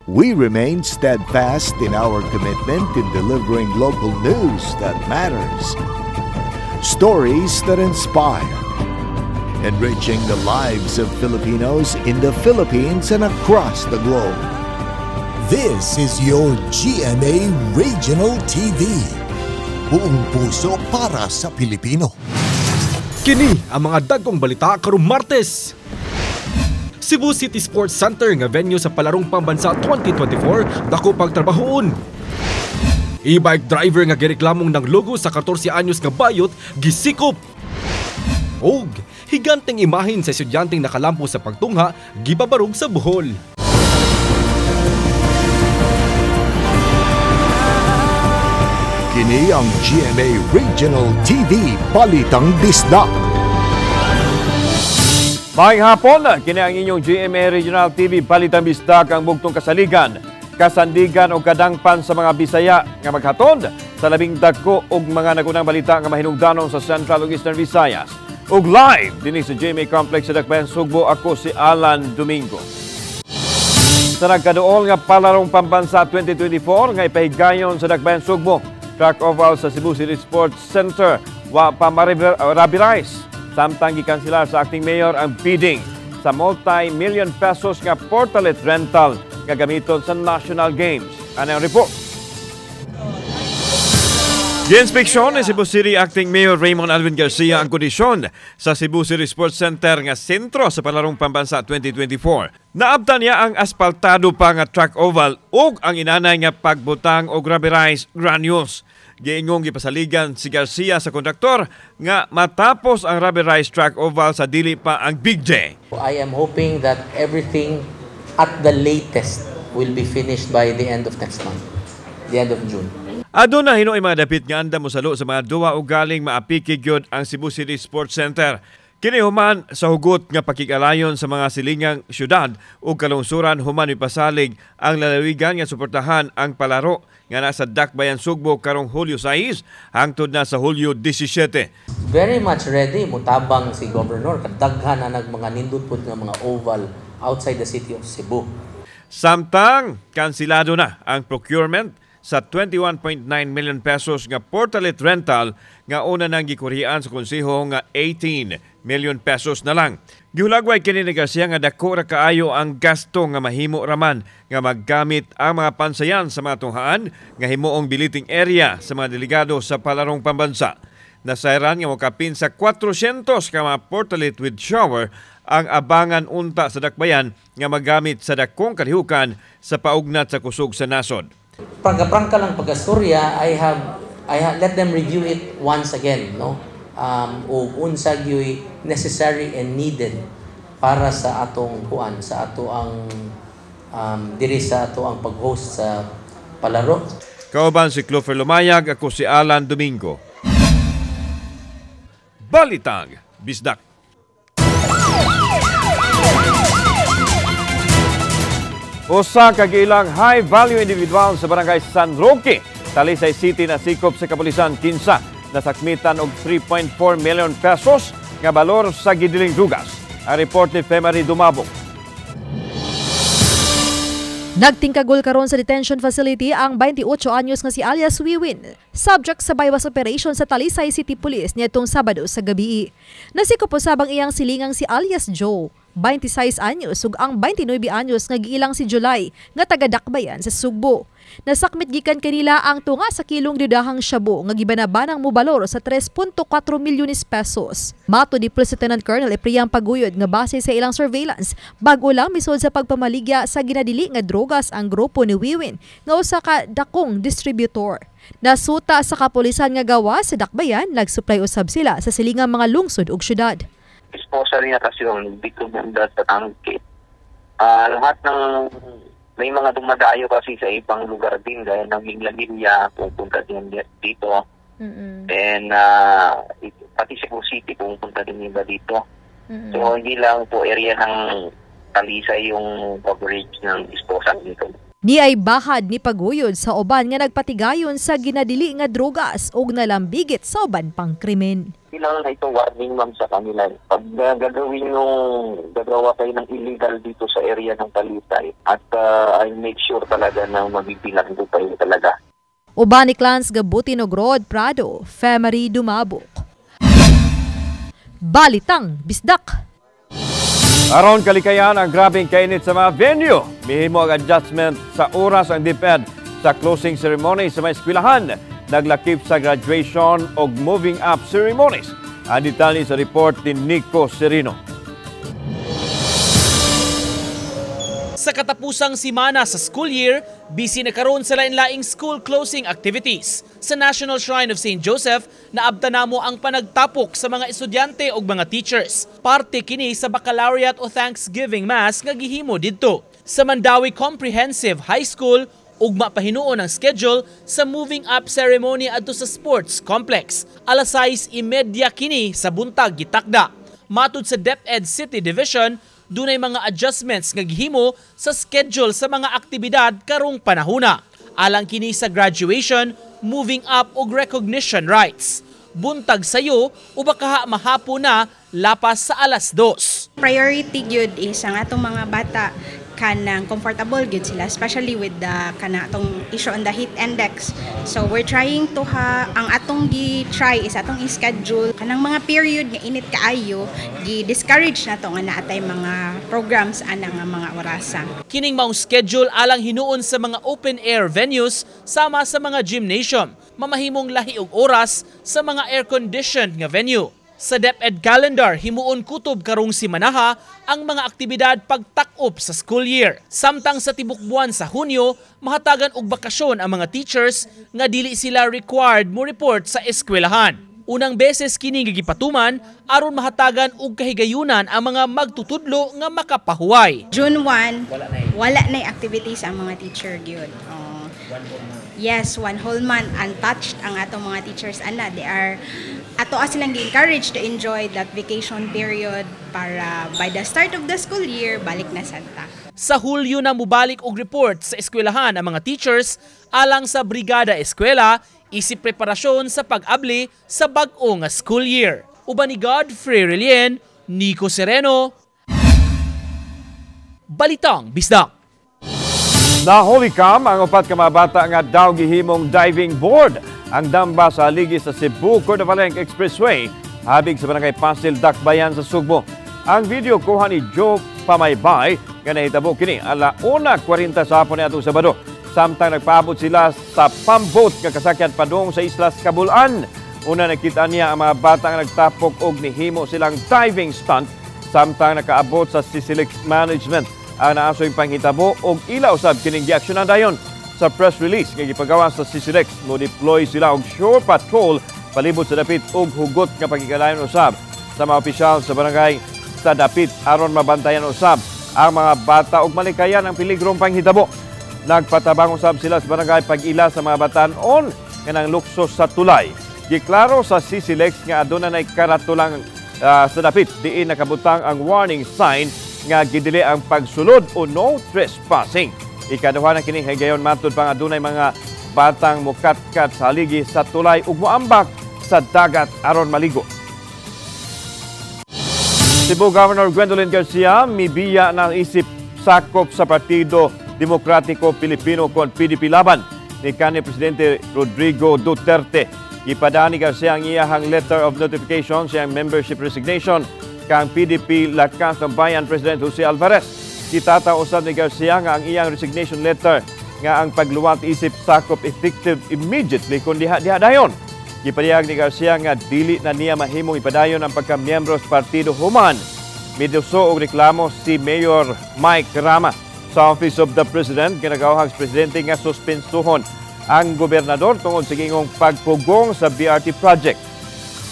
We remain steadfast in our commitment in delivering local news that matters, stories that inspire, enriching the lives of Filipinos in the Philippines and across the globe. This is your GMA Regional TV. Buong puso para sa Pilipino. Kini ang mga dagkong balita karong Martes. Cebu City Sports Center nga venue sa Palarong Pambansa 2024 dako pagtrabahoon. E-bike driver nga gireklamong ng logo sa 14 anyos nga bayot gisikop. Og higanteng imahin sa estudyanteng nakalampo sa pagtungha gibabarog sa Bohol. Kini ang GMA Regional TV Balitang Bisdak. Maayong hapon, kini ang inyong GMA Regional TV Balitang Bisdak ang bugtong kasaligan, kasandigan o kadangpan sa mga Bisaya nga maghatod sa labing dagko og mga nagunang balita nga mahinungdanon sa Central ug Eastern Visayas. Ug live dinhi sa GMA Complex sa Dakbayan Sugbo, ako si Alan Domingo. Sa nagkaduol nga Palarong Pambansa 2024 nga ipahigayon sa Dakbayan Sugbo, track oval sa Cebu City Sports Center, wa pa marabirize. Samtang gikanselar sa acting mayor ang bidding sa multi-million pesos nga portalet rental nga gamiton sa National Games. Ano ang report? Gi-inspeksyon ni Cebu City Acting Mayor Raymond Alvin Garcia ang kondisyon sa Cebu City Sports Center nga sentro sa Palarong Pambansa 2024. Naabtan niya ang asfaltado pa nga track oval ug ang inanay nga pagbutang og rubberized granules. Giingong gipasaligan si Garcia sa konduktor nga matapos ang rubberized track oval sa dili pa ang big day. I am hoping that everything at the latest will be finished by the end of next month, the end of June. Aduna hinoy mga dapit nga anda mosalo sa mga duwa ug galing maapiki gyud ang Cebu City Sports Center. Kini human sa hugot nga pakigalayon sa mga silingang syudad ug kalungsuran human ipasalig ang lalawigan nga suportahan ang palaro nga nasa Dakbayan Sugbo karong Hulyo 6 hangtod na sa Hulyo 17. Very much ready mutabang si Governor kadaghan na mga nindot pud nga mga oval outside the city of Cebu. Samtang kansilado na ang procurement sa 21.9 million pesos nga portalet rental nga una nang gikurian sa konseho nga 18 million pesos na lang. Gihulagway kini ni Garcia nga dako ra kaayo ang gasto nga mahimo raman nga maggamit ang mga pansayan sa mga tunghaan nga himuong biliting area sa mga delegado sa Palarong Pambansa. Nasayran nga mokapin sa 400 ka mga portalet with shower ang abangan unta sa dakbayan nga magamit sa dakong kalihukan sa paugnat sa kusog sa nasod. Prangka lang pag-astorya, I have let them review it once again, no? O unsa gyoy necessary and needed para sa atong kuan, sa ato ang diri sa ato ang pag-host sa palaro. Kauban si Clover Lumayag, ako si Alan Domingo. Balitang Bisdak. Usa ka gilang high-value individual sa barangay San Roque, Talisay City na sikop sa kapulisan kinsa nasakmitan og 3.4 million pesos nga balor sa gidiling dugas. Ang report ni Femari Dumabong. Nagtingkagol karon sa detention facility ang 28 anyos nga si alias Wiwin, subject sa bypass operation sa Talisay City Police nitong Sabado sa gabi. Nasikop usabang iyang silingang si alias Joe, 26 anyos ug ang 29 anyos nga giilang si July nga taga Dakbayan sa Sugbo. Nasakmit gikan kanila ang tunga sa kilong didahang shabu nga gibanabanang mobalor sa 3.4 milyones pesos. Mato di Police Lieutenant Colonel Epriang Paguyod nga base sa ilang surveillance bago lang misod sa pagpamaligya sa ginadili nga drogas ang grupo ni Wiwin nga usa ka dakong distributor. Nasuta sa kapulisan nga gawa sa Dakbayan, nagsupply usab sila sa silingang mga lungsod ug syudad. Disposal niya kasi yung dito banda sa tangke. Lahat ng may mga dumadayo kasi sa ibang lugar din dahil ng Minglanilla pupunta din dito. And pati Cebu City pupunta din iba dito. So hindi lang po area ng Talisay yung coverage ng disposal dito. Ni ay bahad ni paguyod sa uban nga nagpatigayon sa ginadili nga drogas ug nalambigit sa uban pang krimen. Kailangan na ito warning ma'am sa kanila. Pag gagawa kayo ng illegal dito sa area ng Talisay at I make sure talaga na mabibilang po kayo talaga. Uban ni Clans Gabutin og Rod Prado, Femery Dumabok. Balitang Bisdak. Aron kalikayan ang grabing kainit sa mga venue. Mihimo ang adjustment sa oras ang DepEd sa closing ceremony sa mga eskwelahan. Naglakip sa graduation o moving up ceremonies. Ang detalye sa report ni Nico Serino. Sa katapusang simana sa school year, busy na karon sa lain-laing school closing activities. Sa National Shrine of St. Joseph, naabta namo ang panagtapok sa mga estudyante o mga teachers. Parte kini sa baccalaureate o Thanksgiving Mass nga gihimo didto. Sa Mandawi Comprehensive High School, ugma pa hinuon ang schedule sa moving up ceremony adto sa sports complex. Alas 6:30 kini sa buntag gitakda. Matud sa DepEd City Division, dunay mga adjustments nga gihimo sa schedule sa mga aktibidad karong panahona. Alang kini sa graduation, moving up ug recognition rites. Buntag sayo o baka mahapon na lapas sa alas 2. Priority gyud is ang atong mga bata kanang comfortable gyud sila, especially with the kanatong issue on the heat index. So we're trying to ang atong gi-try is atong i-schedule kanang mga period nga init kaayo, gi-discourage nato nga naatay mga programs ana nga mga orasa. Kining maong schedule alang hinuon sa mga open air venues sama sa mga gymnasium. Mamahimong lahi og oras sa mga air-conditioned nga venue. Sa DepEd calendar, himuon kutob karong simanaha ang mga aktibidad pagtak-op sa school year. Samtang sa tibok buwan sa Hunyo, mahatagan og bakasyon ang mga teachers nga dili sila required mo report sa eskwelahan. Unang beses kini gigipatuman aron mahatagan og kahigayunan ang mga magtutudlo nga makapahuway. June 1, wala na activities ang mga teacher gyud. Yes, 1 whole month untouched ang atong mga teachers ana. They are ato silang gi-encourage to enjoy that vacation period para by the start of the school year balik na Santa. Sa Hulyo na mubalik og report sa eskwelahan ang mga teachers alang sa Brigada Eskwela isip preparasyon sa pag-abli sa bag-o nga school year. Uban ni Godfrey Relien, Nico Sereno. Balitang Bisdak. Nahulikam ang upat ka mga bata nga daw gihimong diving board ang damba sa haligi sa Cebu-Cordovaleng Expressway habig sa barangay Pasil, Dakbayan sa Sugbo. Ang video kuha ni Joe Pamaybay nga nahitabo kini ala 1:40 sa hapon niadtong Sabado. Samtang nagpaabot sila sa pamboat nga kasakyan padung sa Islas Kabulan. Una nakita niya ang mga bata nga nagtapok og nihimo silang diving stunt samtang nakaabot sa Sisilik Management. Ang naasoy panghitabo og ila usab kining giaksyonan dayon. Sa press release nga gipagawa sa Sisilex, mo deploy sila og shore patrol palibot sa dapit og hugot nga pagigalayon usab sa mga opisyal sa barangay sa dapit aron mabantayan usab ang mga bata og malikayan ang peligrong panghitabo. Nagpatabang usab sila sa barangay pag-ila sa mga batan-on nga nang luksos sa tulay. Giklaro sa Sisilex nga aduna nay karatulang sa dapit diin nakabutang ang warning sign nga gidili ang pagsulod o no trespassing. Ikaduha na kining higayon matud pang adunay mga batang mukatkat sa haligi sa tulay ug moambak sa dagat aron maligo. Cebu Governor Gwendolyn Garcia mibiya ng isip sakop sa Partido Demokratiko Pilipino kon PDP laban ni kanhi Presidente Rodrigo Duterte. Ipadaan ni Garcia ang iyahang letter of notification sa membership resignation kang PDP Lakas ng Bayan President Jose Alvarez. Kitata usab ni Garcia nga ang iyang resignation letter nga ang pagluwat isip sakop effective immediately kung diha dayon. Gipadayag ni Garcia nga dili na niya mahimong ipadayon ang pagkamiyembro sa Partido Human. Miduso og reklamo si Mayor Mike Rama sa Office of the President ginagawahang presidente nga suspensuhon ang gobernador tungod sa gingong pagpugong sa BRT project.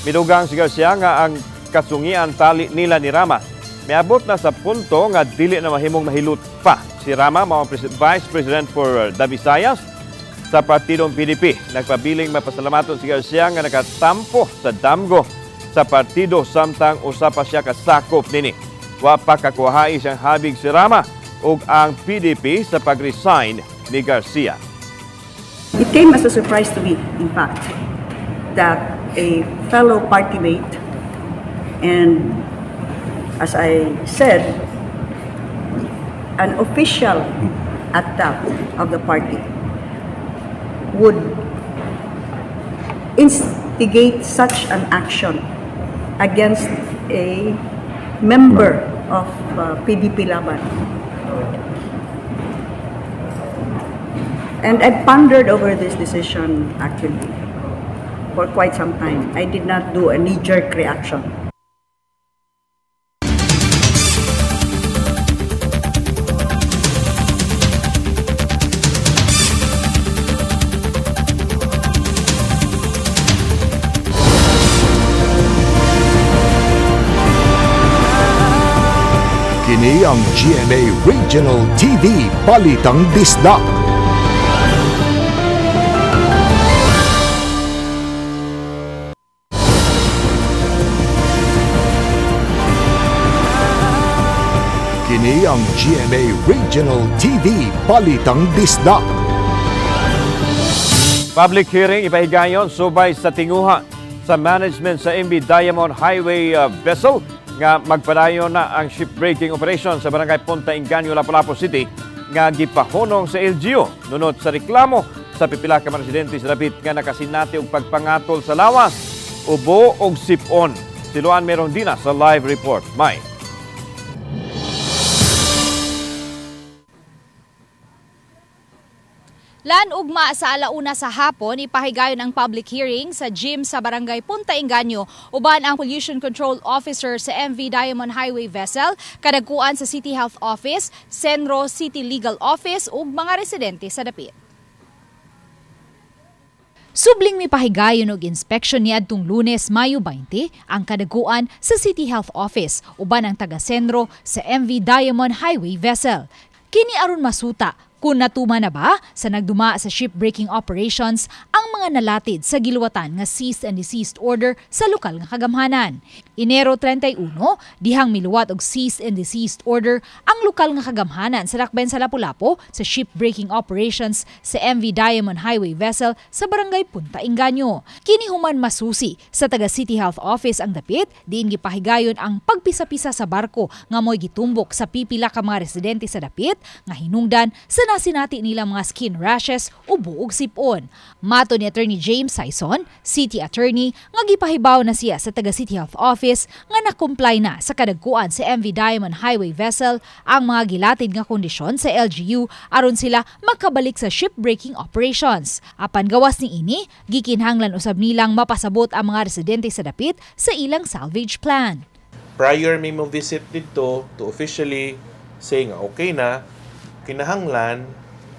Midugang si Garcia nga ang kasungian tali nila ni Rama miabot na sa punto nga dili na mahimong mahilot pa. Si Rama mao Vice President for the Visayas sa partidong PDP. Nagpabiling mapasalamaton si Garcia nga nakatampo sa damgo sa partido samtang usa pa siya kasakop nini. Wa pa kakuhaay siyang habig si Rama ug ang PDP sa pag-resign ni Garcia. It came as a surprise to me, in fact, that a fellow party mate, and as I said, an official at that of the party would instigate such an action against a member of PDP Laban. And I pondered over this decision actually for quite some time. I did not do a knee-jerk reaction. Kini ang GMA Regional TV Balitang Disda. Kini ang GMA Regional TV Balitang Disda. Public hearing ipahigayon subay sa tinguha sa management sa MV Diamond Highway vessel nga magpadayon na ang shipbreaking operation sa barangay Punta Inganyo, Lapu-Lapu City nga gipahunong sa LGU nunot sa reklamo sa pipila ka mga residente sa dapit nga nakasinati og pagpangatol sa lawas, ubo og sipon. Si Luan Merondina sa live report. May Lan ugma sa alauna sa hapon, ipahigayon ang public hearing sa gym sa barangay Punta Inganyo uban ang Pollution Control Officer sa MV Diamond Highway vessel, kadagkuan sa City Health Office, Senro City Legal Office ug mga residente sa dapit. Subling mipahigayon og inspeksyon niadtong Lunes, Mayo 20 ang kadagkuan sa City Health Office uban ang taga-Senro sa MV Diamond Highway vessel. Kini aron masuta kung natuma na ba sa nagduma sa shipbreaking operations ang mga nalatid sa giluwatan nga cease and desist order sa lokal nga kagamhanan. Enero 31, dihang miluwat og cease and desist order ang lokal nga kagamhanan sa Dakbayan sa Lapu-Lapu sa shipbreaking operations sa MV Diamond Highway vessel sa barangay Punta Inganyo. Kini human masusi sa taga City Health Office ang dapit, diin gipahigayon ang pagpisa-pisa sa barko nga mo'y gitumbok sa pipila ka mga residente sa dapit nga hinungdan sa nasinati nila mga skin rashes o buog sipon. Mato ni Attorney James Saison, City Attorney, nga gipahibaw na siya sa taga City Health Office nga na-comply na sa kadagkuan sa MV Diamond Highway vessel ang mga gilatid nga kondisyon sa LGU aron sila makabalik sa shipbreaking operations. Apan gawas ni ini, gikinhanglan usab nilang mapasabot ang mga residente sa dapit sa ilang salvage plan. Prior memo visit dito to officially say nga okay na, kinahanglan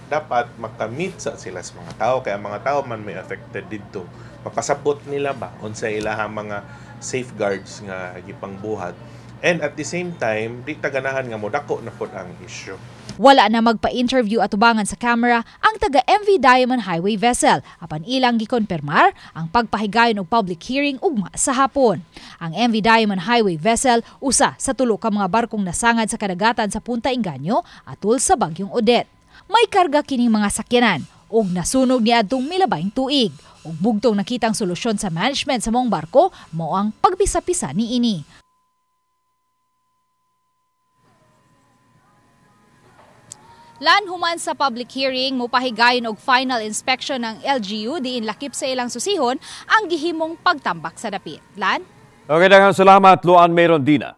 dapat makamit sa sila sa mga tao kaya mga tao man may affected dito mapasabot nila ba unsa ilahang mga safeguards nga gipangbuhat and at the same time di taganahan nga modako na pod ang issue. Wala na magpa-interview at tubangan sa camera ang taga MV Diamond Highway vessel apan ilang gikonpermar ang pagpahigayon og public hearing ugma sa hapon. Ang MV Diamond Highway vessel usa sa tulo ka mga barkong nasangad sa kadagatan sa Punta Inganyo atol sa bagyong Odette. May karga kining mga sakyanan ug nasunog niadtong milabayng tuig ug bugtong nakitang solusyon sa management sa mong barko mao ang pagpisa-pisa niini. Lan human sa public hearing, mupahigayon og final inspection ng LGU diin lakip sa ilang susihon ang gihimong pagtambak sa dapit. Lan? Okay, daghang salamat Luan Merondina.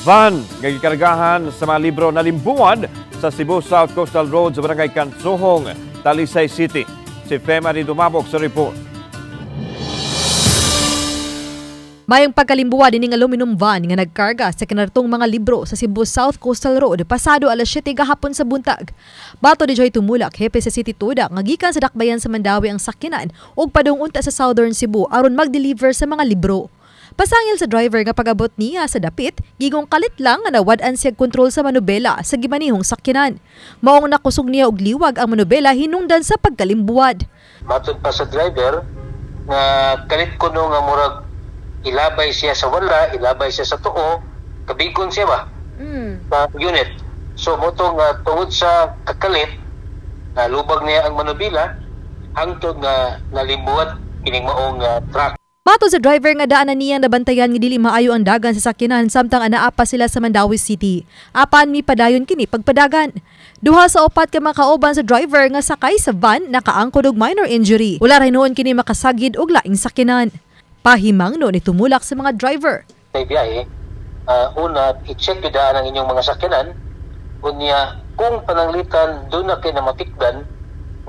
Van nga gikargahan sa mga libro na limbungan sa Cebu South Coastal Road sa barangay Kansohong, Talisay City. Si Fema ni Dumabok sa report. Mayang pagkalimbuwa din ng aluminum van nga nagkarga sa kinartong mga libro sa Cebu South Coastal Road pasado alas 7 gahapon sa buntag. Bato ni Joy Tumulak, hepe sa City Tuda, nga gikan sa Dakbayan sa Mandawi ang sakyanan ug padung unta sa Southern Cebu aron mag-deliver sa mga libro. Pasangil sa driver nga pag-abot niya sa dapit, gigong kalit lang nga nawad-an siya kontrol sa manubela sa gimanihong sakyanan. Maong nakusog niya og liwag ang manubela hinungdan sa pagkalimbuwad. Matod pa sa driver nga kalit kuno nga murag ilabay siya sa wala, ilabay siya sa tuo, kabigon siya ba? Sa unit. So motong tungod sa kakalit lubag niya ang manubila hangtod nga nalibuat kining maong truck. Mato sa driver nga daanan niyang nabantayan nga dili maayo ang dagan sa sakyanan samtang anaapa sila sa Mandawi City. Apan mi padayon kini pagpadagan. Duha sa upat ka makauban sa driver nga sakay sa van nakaangkod og minor injury. Wala ray noon kini makasagid og laing sakyanan. Pahimang no ni tumulak sa mga driver. May biyahe, una i-check yung daan ang inyong mga sakyanan. Unya kung pananglitan doon na kayo na matikdan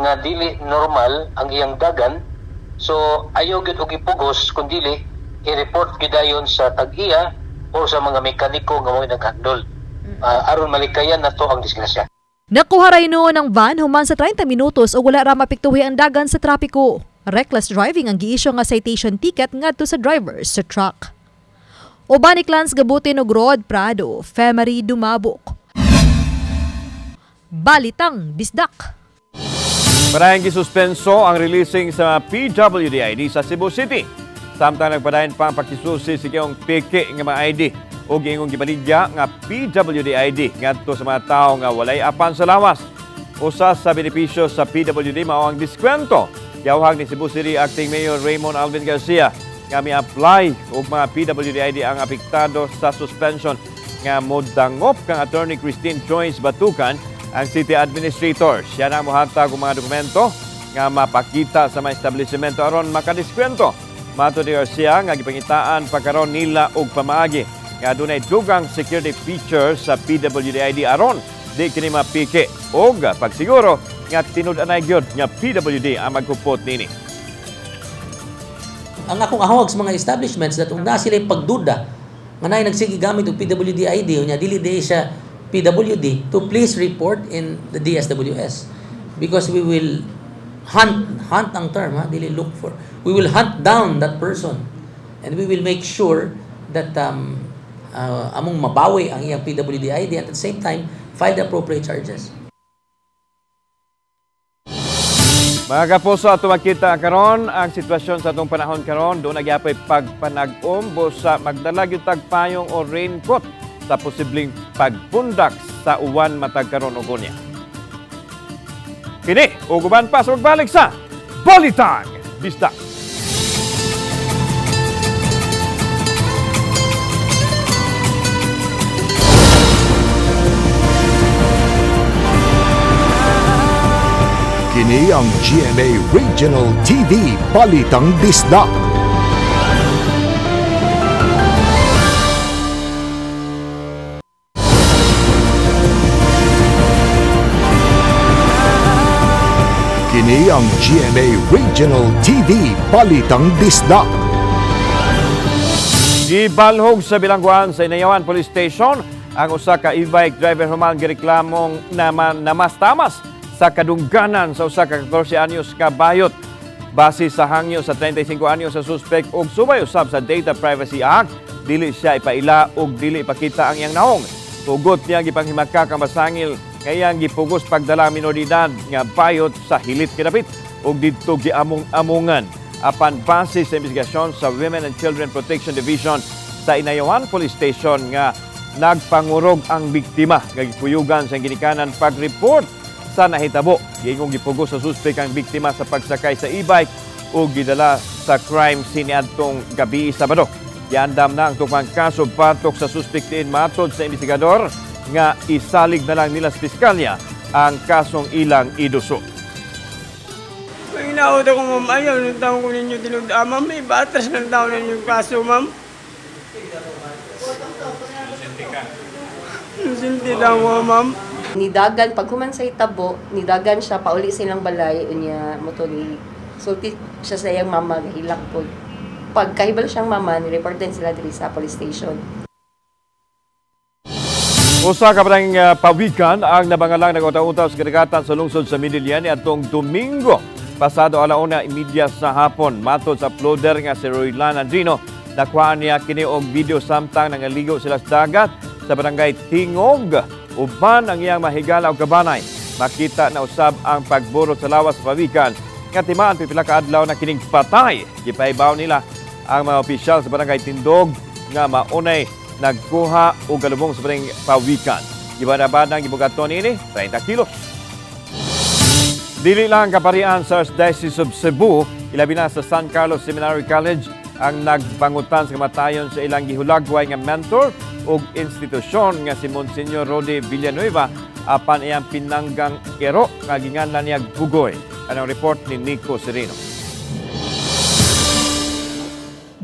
nga dili normal ang iyang dagan. So, ayaw gyud og ipugos kung dili i-report gidayon sa tag-iya o sa mga mekaniko nga mo'y naghandol. Aron malikayan na to ang disgrasya. Nakuha ray noon ang van human sa 30 minutos o wala ra mapiktuhi ang dagan sa trapiko. Reckless driving ang giisyu nga citation ticket ngadto sa driver sa truck. Uban ni Clans Gabutin og Rod Prado, Femery Dumabok. Balitang Bisdak. Marahing gisuspenso ang releasing sa PWD-ID sa Cebu City. Samtang nagpadayon pa ang pakisusi sa kayong peke nga mga ID o giingong gibaligya nga PWD-ID ngadto sa mga tao nga walay apan sa lawas. Usa sa benepisyo sa PWD mao ang diskwento. Yawhag ni Cebu City Acting Mayor Raymond Alvin Garcia nga mi-apply og mga PWD-ID ang apektado sa suspension nga modangop kang Attorney Christine Joyce Batucan ang City Administrator. Siya na mohatag og mga dokumento nga mapakita sa mga establishmento aron makadiskwento. Mato ni Garcia nga gipangitaan pagkaron nila og pamaagi nga dunay dugang security features sa PWD-ID aron di kini mapike og pagsiguro nga tinud-anay gyud nga PWD ang magkupot nini. Ang akong ahawag sa mga establishments that na sila pagduda nga nay nagsige gamit og PWD-ID unya dili di siya PWD to please report in the DSWS because we will hunt ang term, dili look for. We will hunt down that person and we will make sure that among mabawi ang iyang PWD-ID and at the same time file the appropriate charges. Mga kapuso, ato makita karon ang sitwasyon sa atong panahon karon doon nagyapay pagpanag-om sa magdalag yung tagpayong o raincoat sa posibleng pagpundak sa uwan matag karon og unya. Kini ug uban pa sa magbalik sa Balitang Bisdak. Kini ang GMA Regional TV Balitang Bisdak. Kini ang GMA Regional TV Balitang Bisdak. Gibalhog sa bilangguan sa Inayawan Police Station ang usa ka e-bike driver human gireklamong namas-tamas sa kadungganan sa usa ka 14 anyos ka bayot. Base sa hangyo sa 35 anyos sa suspect ug subay usab sa Data Privacy Act, dili siya ipaila ug dili ipakita ang iyang naong. Tugot niya gipanghimakak ang masangil kayang gipugos pagdala minoridad nga bayot sa hilit kinapit ug didto giamong-amongan. Apan base sa investigasyon sa Women and Children Protection Division sa Inayawan Police Station nga nagpangurog ang biktima nga gipuyugan sa ginikanan pag-report sa nahitabo. Giingong gipugos sa suspect ang biktima sa pagsakay sa e-bike ug gidala sa crime scene adtong gabi Sabado. Giandam na ang tukang kaso patok sa suspect din matod sa investigador nga isalig na lang nila sa piskalya ang kasong ilang iduso. May inaot ako, ma'am. Ayaw ng taong ko ninyo tinuda, ma'am. May batas ng taon ninyo kaso, ma'am. Sinti daw ko, ma'am. Nidagan, pag human sa itabo, nidagan siya, pauli silang balay, unya mo to ni sulti siya sa iyang mama, hilak po. Pag kahibal siyang mama, nireport din sila diri sa police station. Usa ka parang pawikan ang nabangalang nag-utaw-utaw sa kadagatan sa lungsod sa Midilian atong Domingo. Pasado alauna media sa hapon, matod sa uploader nga si Roylan Andrino, nakuhaan niya kini og video samtang nangaligo sila sa dagat sa barangay Tingog. Uban ang iyang mahigala og kabanay. Makita na usab ang pagburot sa lawas sa pawikan. Nga timaan pipila ka adlaw na kining patay. Gipaibaw nila ang mga opisyal sa barangay Tindog nga maunay nagkuha o galubong sa paring pawikan. Gibada-badang gibugaton ini 30 kilos. Dili lang kaparian sa Archdiocese of Cebu, ilabi na sa San Carlos Seminary College ang nagpangutan sa kamatayon sa ilang gihulagway nga mentor ug institusyon nga si Monsignor Rodi Villanueva apan iyang pinanggang ero nga ginganlan niya Bugoy. Anong report ni Nico Sereno.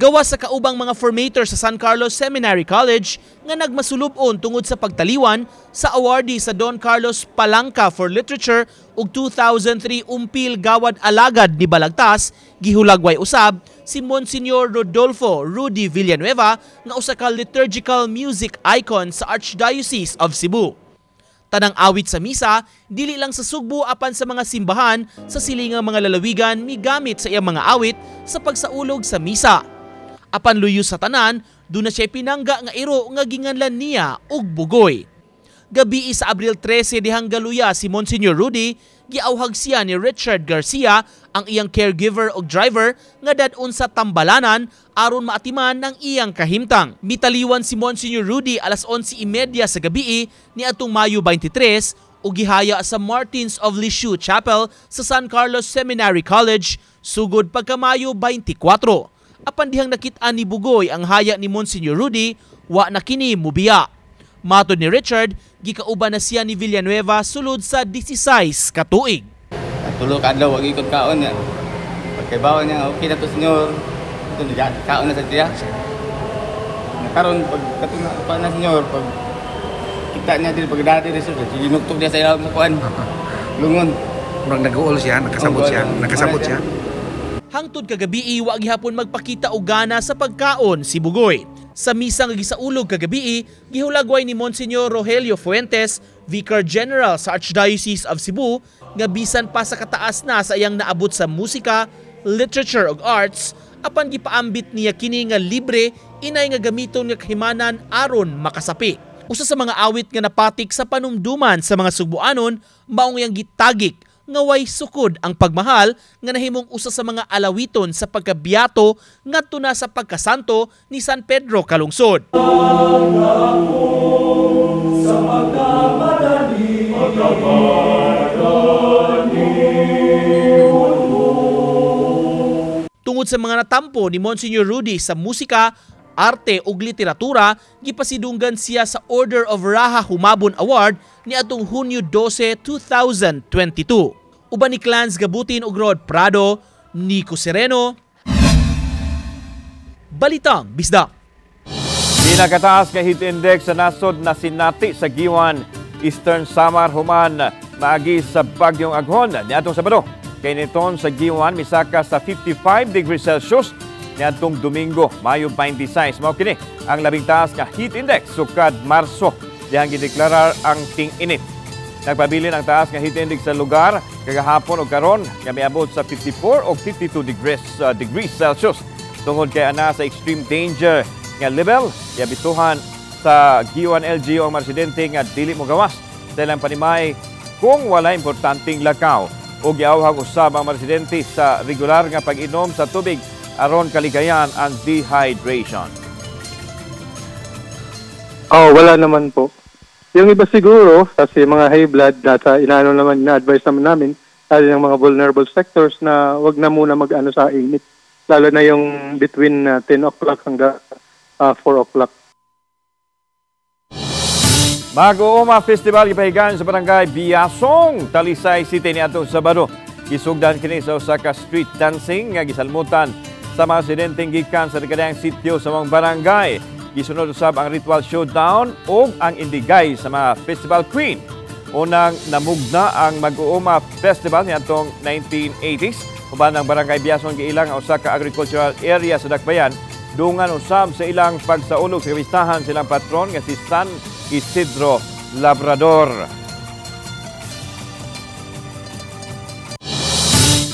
Gawas sa kaubang mga formator sa San Carlos Seminary College nga nagmasulubon tungod sa pagtaliwan sa awardee sa Don Carlos Palanca for Literature ug 2003 Umpil Gawad Alagad ni Balagtas, gihulagway usab si Monsignor Rodolfo Rudy Villanueva nga usa ka liturgical music icon sa Archdiocese of Cebu. Tanang awit sa misa, dili lang sa Sugbo apan sa mga simbahan sa silingang mga lalawigan migamit sa iyang mga awit sa pagsaulog sa misa. Apan luyo sa tanan, doon na siya pinangga nga iro nga ginganlan niya og Bugoy. Gabi sa Abril 13 dihang galuya si Monsignor Rudy, giauhag siya ni Richard Garcia, ang iyang caregiver o driver nga dadun sa Tambalanan aron maatiman ng iyang kahimtang. Mitaliwan si Monsignor Rudy alas 11:30 sa gabi ni atong Mayo 23 ug gihaya sa Martins of Lisieux Chapel sa San Carlos Seminary College sugod pagka Mayo 24. Apan dihang nakit-an ni Bugoy ang haya ni Monsignor Rudy, wa na kini mubiya. Matod ni Richard, gikauban na siya ni Villanueva sulod sa 16 ka tuig. Tulo ka adlaw wag ikot kaon niya. Pagkaibawan niya, okay na to senyor. Ito kaon na sa tiya. Karon pag katong pa na senyor, pag kita niya dili pagdati reso, ginugtog niya sa ilang mukuan. Lungon. Murag nag-uol siya, nakasabot siya. Hangtod kagabi wa gihapon magpakita og gana sa pagkaon si Bugoy. Sa misa nga gisaulog kagabi, gihulagway ni Monsignor Rogelio Fuentes, Vicar General sa Archdiocese of Cebu, nga bisan pa sa kataas na sa iyang naabot sa musika, literature ug arts, apan gipaambit niya kini nga libre inay nga gamiton nga kahimanan aron makasapi. Usa sa mga awit nga napatik sa panumduman sa mga Sugboanon, maong iyang gitagik nga way sukod ang pagmahal nga nahimong usa sa mga alawiton sa pagkabiyato ngadto na sa pagkasanto ni San Pedro Kalungsod. Tungod sa mga natampo ni Monsignor Rudy sa musika, arte ug literatura, gipasidunggan siya sa Order of Raha Humabon Award ni atong Hunyo 12, 2022. Uban ni Clans Gabutin ug Rod Prado, Nico Sereno, Balitang Bisdak. Pinakataas nga heat index sa nasod na sinati sa Giwan, Eastern Samar human maagi sa bagyong Aghon niadtong Sabado. Kay niton sa Giwan misaka sa 55 degrees Celsius niadtong Domingo, Mayo 26. Mao kini ang labing taas nga heat index sukad Marso dihang gideklarar ang ting-init. Nagpabilin ang taas nga heat index sa lugar kagahapon o karon nga miabot sa 54 o 52 degrees Celsius. Tungod kay ana sa extreme danger nga level, yabituhan sa Giwan LGU ang mga residente nga dili mo gawas sa ilang panimay kung wala importanteng lakaw o giawhag usab ang mga residente sa regular nga pag-inom sa tubig aron kaligayan ang dehydration. Wala naman po. Yung iba siguro, kasi mga high blood, nasa inaano naman, na-advise naman namin, lalo ng mga vulnerable sectors na wag na muna mag-ano sa init. Lalo na yung between 10 o'clock hanggang 4 o'clock. Mag-uuma Festival ipahigan sa barangay Biasong, Talisay City niadtong Sabado. Isugdan kini sa usa ka street dancing nga gisalmutan sa mga residenteng gikan sa dekadang sitio sa mga barangay. Gisunod usab ang ritual showdown o ang indigay sa mga festival queen. Unang namugna ang Mag-uuma Festival niadtong 1980s. Uban ang barangay Biasong giilang ang usa ka agricultural area sa Dakbayan. Dungan usab sa ilang pagsaulog sa kabistahan silang patron nga si San Isidro Labrador.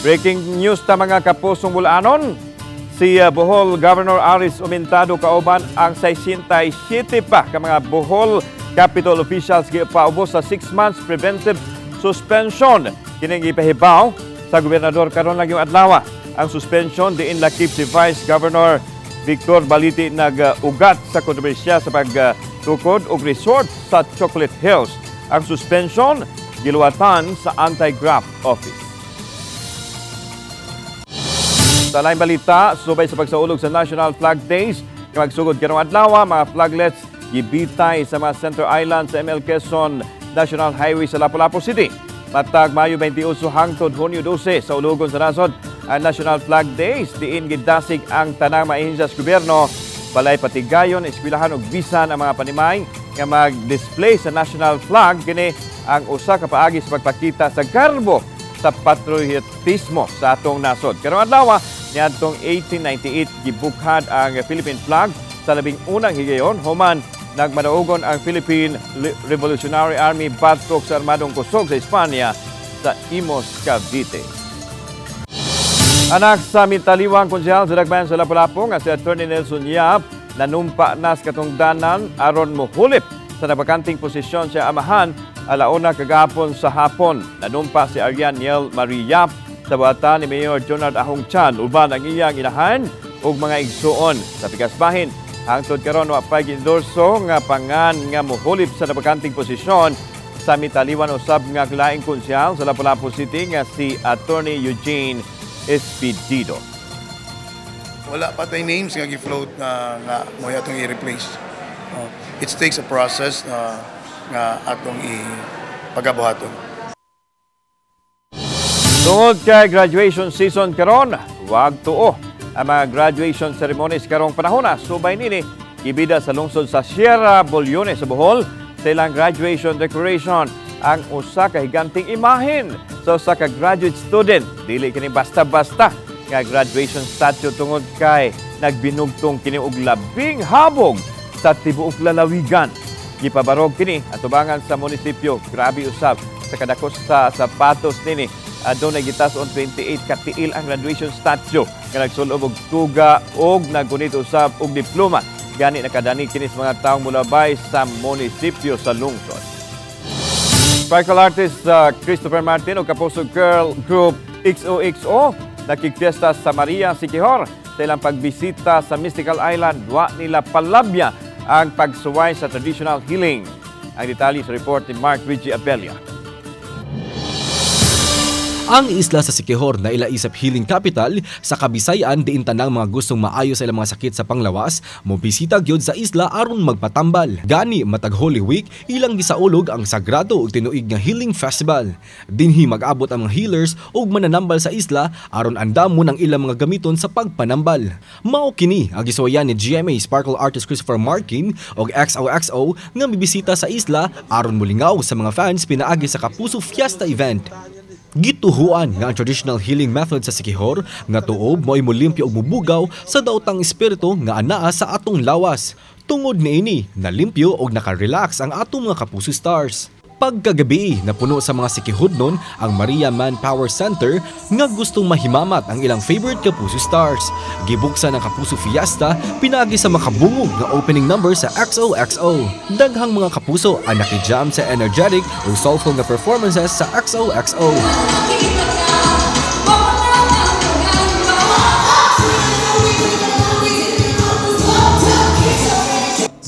Breaking news ta mga kapusong Bulanon. Si Bohol Governor Aris Umentado kauban ang 67 pa ka mga Bohol Capital officials gipaubos sa 6 months preventive suspension. Kining ipahibaw sa gobernador karon lang yung adlaw. Ang suspension diin lakip si Vice Governor Victor Baliti nag-ugat sa kontrobersya sa pagtukod og resort sa Chocolate Hills. Ang suspension giluwatan sa Anti-Graft Office. Sa laing balita, subay sa pagsaulog sa National Flag Days, magsugod karong adlaw mga flaglets gibitay sa mga Center Island sa ML Quezon National Highway sa Lapu-Lapu City. Matag Mayo 28 hangtod Hunyo 12 sa ulugon sa nasod ang National Flag Days. Diin gidasig ang tanang maahinsya sa gobyerno, balay patigayon, eskwelahan ug bisan ang mga panimay nga mag-display sa national flag. Kini ang usa ka paagi sa pagpakita sa garbo sa patriotismo sa atong nasod. Karong adlaw niadtong 1898 gibukhad ang Philippine flag sa labing unang higayon human nagmadaugon ang Philippine Revolutionary Army batok sa armadong kusog sa Espanya sa Imos, Cavite. Anak sa Mitaliwang Konsehal sa Dagbayan sa Lapu-Lapu nga si Attorney Nelson Yap nanumpa na sa katungdanan aron mohulip sa nabakanting posisyon sa amahan alauna kagahapon sa hapon. Nanumpa si Arian Niel Marie Yap sa buhatan ni Mayor Jonard Ahong Chan uban ang iyang inahan ug mga igsuon sa pigasbahin. Hangtod karon wa pa gindorso nga pangan nga mohulip sa nabakanting posisyon sa Mitaliwan usab nga laing konsehal sa Lapu-Lapu City nga si Attorney Eugene Espedido. Wala pa tay names nga gi-float nga mo atong i-replace. It takes a process nga atong i-pagabuhaton. Tungod kay graduation season karon, wag tuo ang mga graduation ceremonies karong panahon na. Subay nini gibida sa lungsod sa Sierra Bolyones sa Bohol sa ilang graduation decoration ang usa ka higanting imahen sa usa ka graduate student. Dili kini basta-basta nga graduation statue tungod kay nagbinugtong kini og labing habog sa tibuok lalawigan. Gipabarog kini atubangan sa munisipyo. Grabe usab sa kadakos sa sapatos nini. Adunay gitason 28 ka tiil ang graduation statue nga nagsulob og tuga og nagunit usab og diploma. Gani nakadani kini sa mga taong mulabay sa munisipyo sa lungsod. Sparkle artist Christopher Martin o Kapuso Girl Group XOXO nakikpiesta sa Maria Siquijor sa ilang pagbisita sa Mystical Island. Wa nila palabya ang pagsuway sa traditional healing. Ang detalye sa report ni Mark Reggie Abelia. Ang isla sa Siquijor na ilaisap healing capital sa Kabisayan diin tanang mga gustong maayo sa ilang mga sakit sa panglawas mo bisita gyud sa isla aron magpatambal. Gani matag Holy Week ilang gisaulog ang sagrado ug tinuig nga healing festival. Dinhi mag-abot ang mga healers ug mananambal sa isla aron andamon ang ilang mga gamiton sa pagpanambal. Mao kini ang gisuwayan ni GMA Sparkle artist Christopher Martin ug XOXO nga mibisita sa isla aron mulingaw sa mga fans pinaagi sa Kapuso Fiesta event. Gituhuan nga ang traditional healing method sa Siquijor nga tuob mo'y mulimpyo og mubugaw sa daotang espiritu nga anaa sa atong lawas. Tungod niini, nalimpyo og naka-relax ang atong mga Kapuso stars. Pagkagabi, napuno sa mga Siquijodnon ang Maria Manpower Center nga gustong mahimamat ang ilang favorite Kapuso stars. Gibuksan ang Kapuso Fiesta pinagi sa makabungog nga opening number sa XOXO. Daghang mga Kapuso ang nakijam sa energetic o soulful na performances sa XOXO.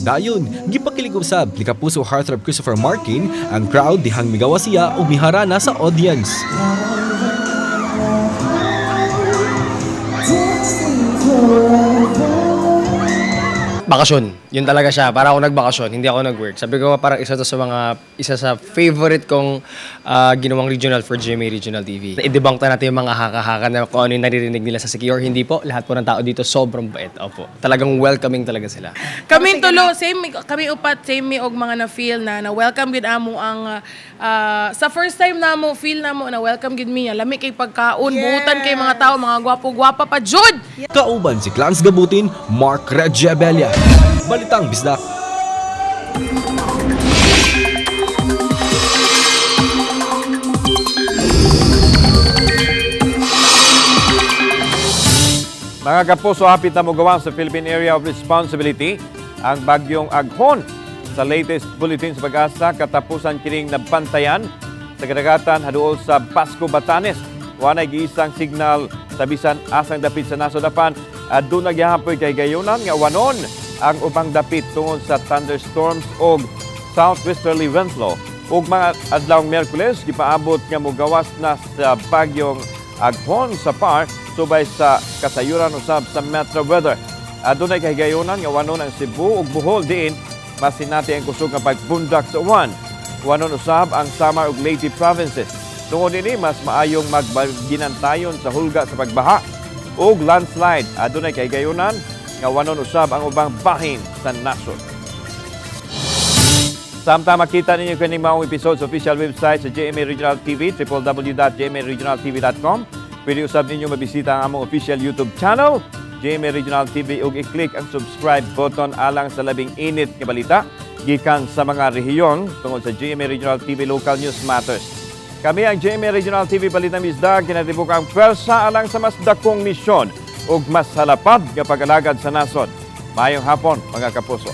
Dayon, gipakilig usab ni Kapuso heartthrob Christopher Martin ang crowd dihang migawa siya o miharana sa audience. Bakasyon. Yun talaga siya. Para ako nagbakasyon, hindi ako nag-work. Sabi ko parang isa sa favorite kong ginawang regional for GMA Regional TV. I-debunk na natin yung mga haka-haka na kung ano yung naririnig nila sa Siquijor. Hindi po. Lahat po ng tao dito sobrang bait. Opo. Talagang welcoming talaga sila. Kami tulo, kami upat, same og mga na-feel na welcome gid amo ang sa first time na mo feel na mo na welcome gid mi. Lami kay pagkaon, buutan kay mga tao, mga gwapo-gwapa pa jud. Kauban si Clans Gabutin, Mark Reggie Abelia. Balitang Bisdak. Mga Kapuso, hapit na mogawang sa Philippine Area of Responsibility ang bagyong Aghon. Sa latest bulletin sa Pag-asa, katapusan kining nabantayan sa kadagatan haduol sa Pasco, Batanes. Wanay giisang signal sa bisan asang dapit sa nasodapan Doon nagyahapoy kay gayunan nga wanon ang ubang dapit tungod sa thunderstorms o southwesterly wind flow. Ug mga adlawng Miyerkules, gipaabot nga mogawas na sa bagyong Aghon sa PAR subay sa kasayuran usab sa Metro Weather. Adunay kay gayunan nga wanon ang Cebu ug Bohol diin masinati ang kusog nga pagbundak sa uwan. Wanon usab ang Samar ug Leyte provinces. Tungod ini mas maayong magginantayon sa hulga sa pagbaha ug landslide. Adunay kay gayunan nga wanon usab ang ubang bahin sa nasod. Samtang makita ninyo kaning maong episode sa official website sa GMA Regional TV, www.gmaregionaltv.com. Pwede usab ninyo mabisita ang among official YouTube channel, GMA Regional TV, ug i-click ang subscribe button alang sa labing init nga balita gikan sa mga rehiyon tungod sa GMA Regional TV Local News Matters. Kami ang GMA Regional TV Balitang Isda, kinatibuk ang pwersa alang sa mas dakong misyon ug mas halapad nga pag-alagad sa nasod. Mayong hapon, mga kapuso.